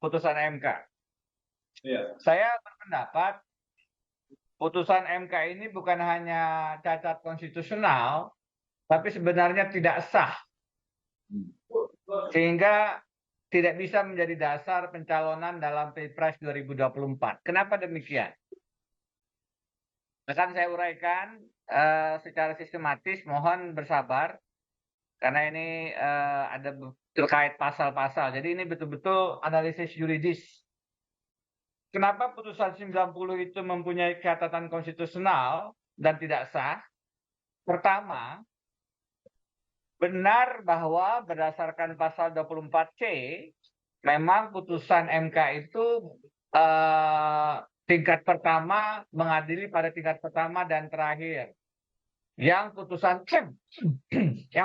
putusan MK. Iya. Saya berpendapat putusan MK ini bukan hanya cacat konstitusional, tapi sebenarnya tidak sah, sehingga tidak bisa menjadi dasar pencalonan dalam Pilpres 2024. Kenapa demikian? Akan saya uraikan secara sistematis, mohon bersabar, karena ini ada terkait pasal-pasal. Jadi ini betul-betul analisis yuridis. Kenapa putusan 90 itu mempunyai catatan konstitusional dan tidak sah? Pertama, benar bahwa berdasarkan pasal 24C, memang putusan MK itu tingkat pertama mengadili pada tingkat pertama dan terakhir. Yang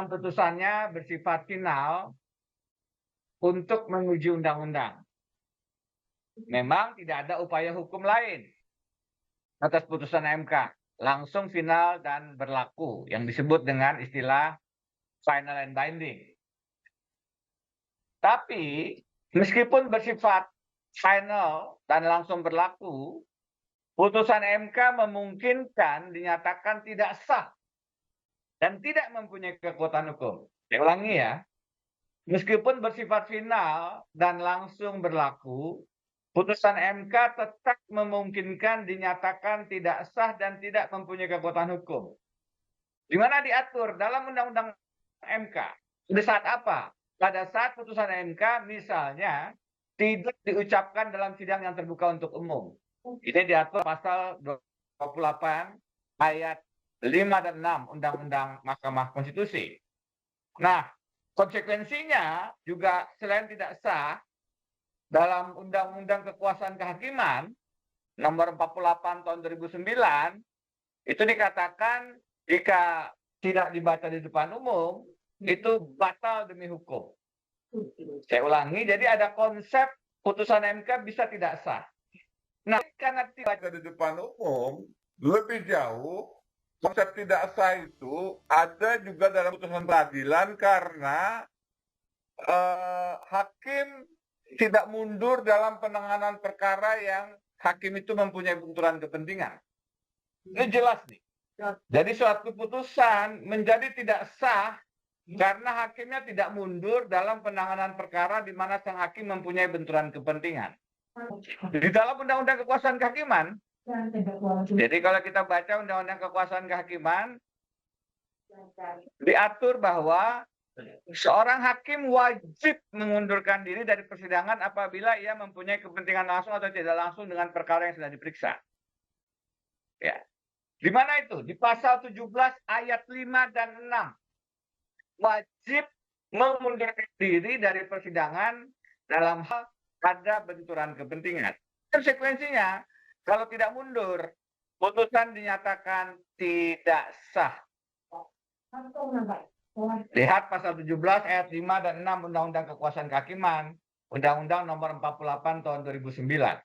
putusannya bersifat final untuk menguji undang-undang. Memang tidak ada upaya hukum lain atas putusan MK, langsung final dan berlaku, yang disebut dengan istilah final and binding. Tapi meskipun bersifat final dan langsung berlaku, putusan MK memungkinkan dinyatakan tidak sah dan tidak mempunyai kekuatan hukum. Saya ulangi ya, meskipun bersifat final dan langsung berlaku, putusan MK tetap memungkinkan dinyatakan tidak sah dan tidak mempunyai kekuatan hukum. Di mana diatur dalam Undang-Undang MK. Pada saat apa? Pada saat putusan MK misalnya tidak diucapkan dalam sidang yang terbuka untuk umum. Ini diatur pasal 28 ayat 5 dan 6 Undang-Undang Mahkamah Konstitusi. Nah, konsekuensinya juga selain tidak sah, dalam Undang-Undang Kekuasaan Kehakiman nomor 48 tahun 2009 itu dikatakan jika tidak dibaca di depan umum itu batal demi hukum. Saya ulangi, jadi ada konsep putusan MK bisa tidak sah. Nah, karena tidak Baca di depan umum, lebih jauh, konsep tidak sah itu ada juga dalam putusan peradilan karena hakim tidak mundur dalam penanganan perkara yang hakim itu mempunyai benturan kepentingan. Ini jelas nih. Jadi suatu putusan menjadi tidak sah karena hakimnya tidak mundur dalam penanganan perkara di mana sang hakim mempunyai benturan kepentingan. Di dalam Undang-Undang Kekuasaan Kehakiman, jadi kalau kita baca Undang-Undang Kekuasaan Kehakiman, diatur bahwa seorang hakim wajib mengundurkan diri dari persidangan apabila ia mempunyai kepentingan langsung atau tidak langsung dengan perkara yang sedang diperiksa. Ya. Di mana itu? Di pasal 17 ayat 5 dan 6. Wajib mengundurkan diri dari persidangan dalam hal ada benturan kepentingan. Konsekuensinya, kalau tidak mundur, putusan dinyatakan tidak sah. Lihat pasal 17 ayat 5 dan 6 Undang-Undang Kekuasaan Kehakiman, Undang-Undang nomor 48 tahun 2009.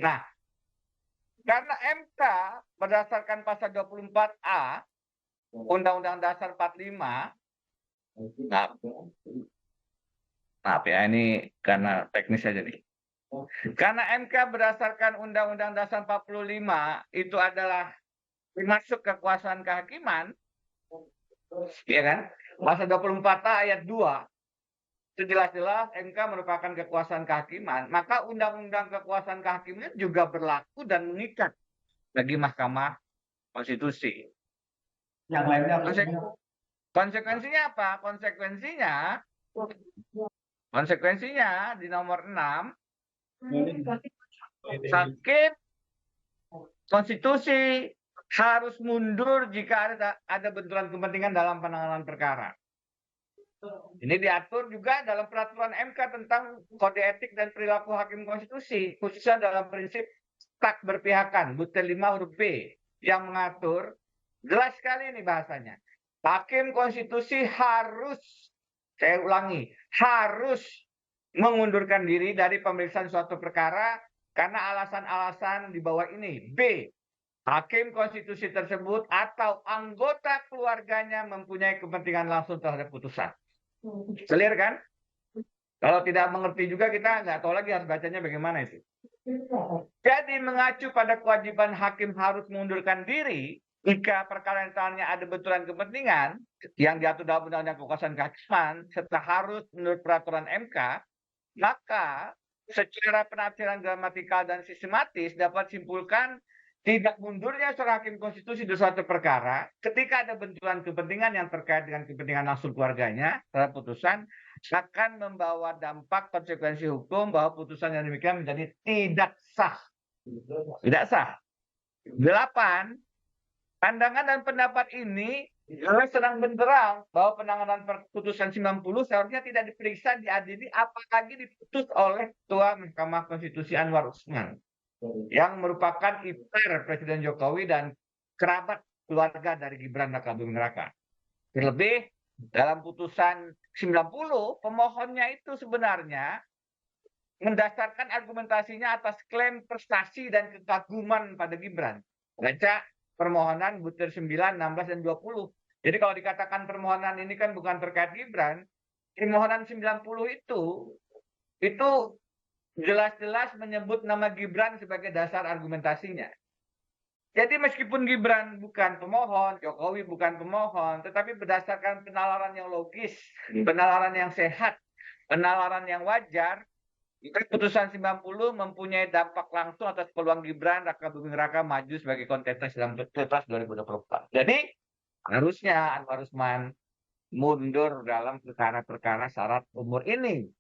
Nah, karena MK berdasarkan pasal 24A Undang-Undang Dasar 45, maaf ya, ini karena teknis saja nih. Karena MK berdasarkan Undang-Undang Dasar 45 itu adalah termasuk kekuasaan kehakiman, ya kan? Pasal 24A ayat 2 itu jelas-jelas MK merupakan kekuasaan kehakiman, maka Undang-Undang Kekuasaan Kehakiman juga berlaku dan mengikat bagi Mahkamah Konstitusi. Yang lainnya Konsekuensinya apa? Konsekuensinya di nomor 6, hakim konstitusi harus mundur jika ada benturan kepentingan dalam penanganan perkara. Ini diatur juga dalam peraturan MK tentang kode etik dan perilaku hakim konstitusi, khususnya dalam prinsip tak berpihakan, butir 5 huruf B, yang mengatur, jelas sekali ini bahasanya, hakim konstitusi harus, saya ulangi, harus mengundurkan diri dari pemeriksaan suatu perkara karena alasan-alasan di bawah ini. B, hakim konstitusi tersebut atau anggota keluarganya mempunyai kepentingan langsung terhadap putusan. Clear kan? Kalau tidak mengerti juga kita nggak tahu lagi harus bacanya bagaimana itu. Jadi mengacu pada kewajiban hakim harus mengundurkan diri jika perkara yang ditangani ada benturan kepentingan yang diatur dalam Undang-Undang Kekuasaan Kehakiman serta harus menurut peraturan MK, maka secara penafsiran gramatikal dan sistematis dapat simpulkan tidak mundurnya seorang hakim konstitusi di suatu perkara ketika ada benturan kepentingan yang terkait dengan kepentingan langsung keluarganya terhadap putusan akan membawa dampak konsekuensi hukum bahwa putusan yang demikian menjadi tidak sah. Tidak sah. 8. Pandangan dan pendapat ini jelas terang benderang bahwa penanganan putusan 90 seharusnya tidak diperiksa, diadili, apalagi diputus oleh Ketua Mahkamah Konstitusi Anwar Usman yang merupakan ipar Presiden Jokowi dan kerabat keluarga dari Gibran Raka Buming Raka. Terlebih dalam putusan 90, pemohonnya itu sebenarnya mendasarkan argumentasinya atas klaim prestasi dan kekaguman pada Gibran. Baca permohonan butir 9, 16, dan 20. Jadi kalau dikatakan permohonan ini kan bukan terkait Gibran, permohonan 90 itu jelas-jelas menyebut nama Gibran sebagai dasar argumentasinya. Jadi meskipun Gibran bukan pemohon, Jokowi bukan pemohon, tetapi berdasarkan penalaran yang logis, penalaran yang sehat, penalaran yang wajar, putusan 90 mempunyai dampak langsung atas peluang Gibran Raka Buming Raka maju sebagai kontestan dalam Pilpres 2024. Jadi harusnya Anwar Usman mundur dalam perkara-perkara syarat umur ini.